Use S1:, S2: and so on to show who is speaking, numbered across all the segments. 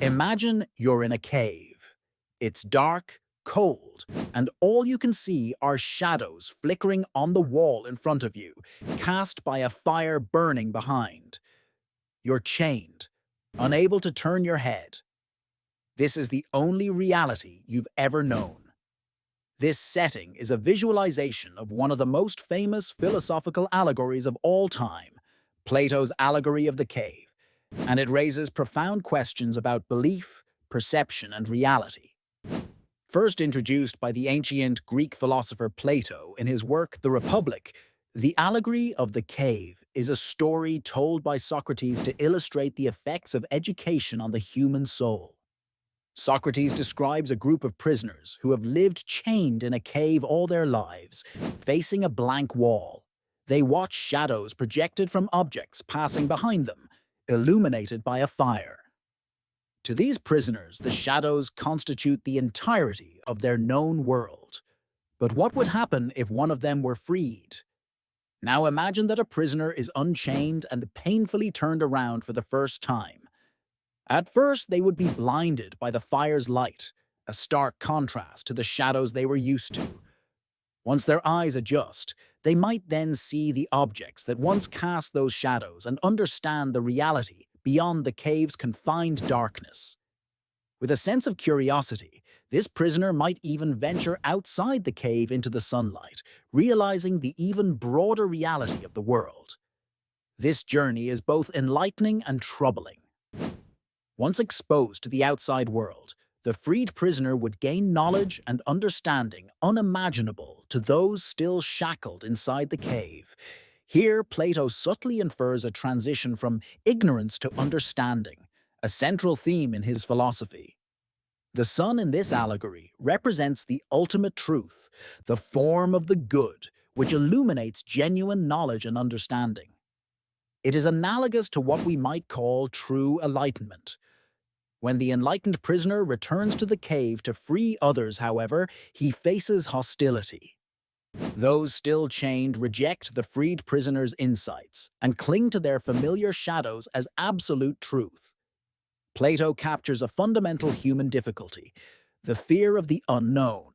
S1: Imagine you're in a cave. It's dark, cold, and all you can see are shadows flickering on the wall in front of you, cast by a fire burning behind. You're chained, unable to turn your head. This is the only reality you've ever known. This setting is a visualization of one of the most famous philosophical allegories of all time, Plato's Allegory of the Cave, and it raises profound questions about belief, perception, and reality. First introduced by the ancient Greek philosopher Plato in his work The Republic, the Allegory of the Cave is a story told by Socrates to illustrate the effects of education on the human soul. Socrates describes a group of prisoners who have lived chained in a cave all their lives, facing a blank wall. They watch shadows projected from objects passing behind them, illuminated by a fire. To these prisoners, the shadows constitute the entirety of their known world. But what would happen if one of them were freed? Now imagine that a prisoner is unchained and painfully turned around for the first time. At first, they would be blinded by the fire's light, a stark contrast to the shadows they were used to. Once their eyes adjust, they might then see the objects that once cast those shadows and understand the reality beyond the cave's confined darkness. With a sense of curiosity, this prisoner might even venture outside the cave into the sunlight, realizing the even broader reality of the world. This journey is both enlightening and troubling. Once exposed to the outside world, the freed prisoner would gain knowledge and understanding unimaginable to those still shackled inside the cave. Here, Plato subtly infers a transition from ignorance to understanding, a central theme in his philosophy. The sun in this allegory represents the ultimate truth, the form of the good, which illuminates genuine knowledge and understanding. It is analogous to what we might call true enlightenment. When the enlightened prisoner returns to the cave to free others, however, he faces hostility. Those still chained reject the freed prisoner's insights and cling to their familiar shadows as absolute truth. Plato captures a fundamental human difficulty, the fear of the unknown,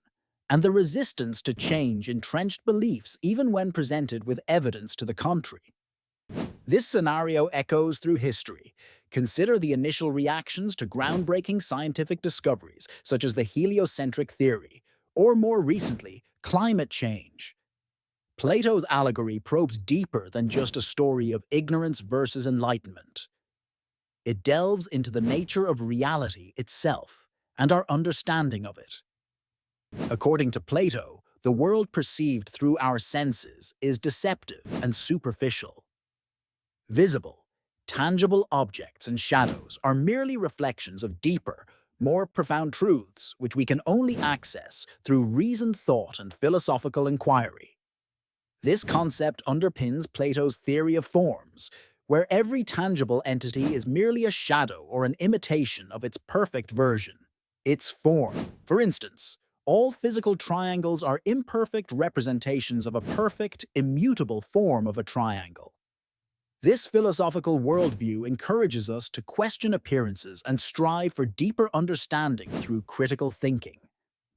S1: and the resistance to change entrenched beliefs even when presented with evidence to the contrary. This scenario echoes through history. Consider the initial reactions to groundbreaking scientific discoveries, such as the heliocentric theory, or more recently, climate change. Plato's allegory probes deeper than just a story of ignorance versus enlightenment. It delves into the nature of reality itself and our understanding of it. According to Plato, the world perceived through our senses is deceptive and superficial. Visible, tangible objects and shadows are merely reflections of deeper, more profound truths which we can only access through reasoned thought and philosophical inquiry. This concept underpins Plato's theory of forms, where every tangible entity is merely a shadow or an imitation of its perfect version, its form. For instance, all physical triangles are imperfect representations of a perfect, immutable form of a triangle. This philosophical worldview encourages us to question appearances and strive for deeper understanding through critical thinking.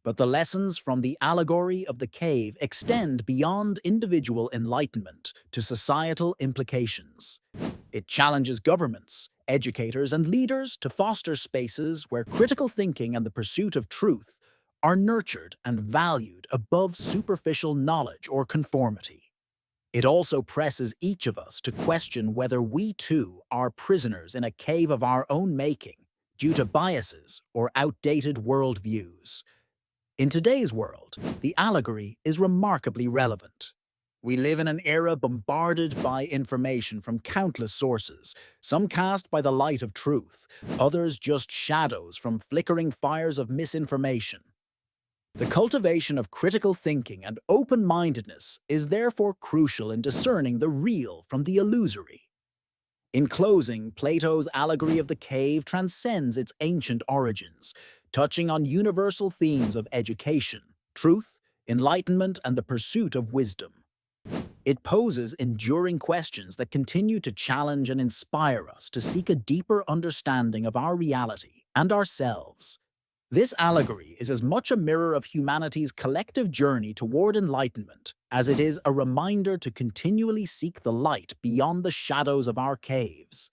S1: But the lessons from the allegory of the cave extend beyond individual enlightenment to societal implications. It challenges governments, educators, and leaders to foster spaces where critical thinking and the pursuit of truth are nurtured and valued above superficial knowledge or conformity. It also presses each of us to question whether we too are prisoners in a cave of our own making due to biases or outdated worldviews. In today's world, the allegory is remarkably relevant. We live in an era bombarded by information from countless sources, some cast by the light of truth, others just shadows from flickering fires of misinformation. The cultivation of critical thinking and open-mindedness is therefore crucial in discerning the real from the illusory. In closing, Plato's allegory of the cave transcends its ancient origins, touching on universal themes of education, truth, enlightenment, and the pursuit of wisdom. It poses enduring questions that continue to challenge and inspire us to seek a deeper understanding of our reality and ourselves. This allegory is as much a mirror of humanity's collective journey toward enlightenment as it is a reminder to continually seek the light beyond the shadows of our caves.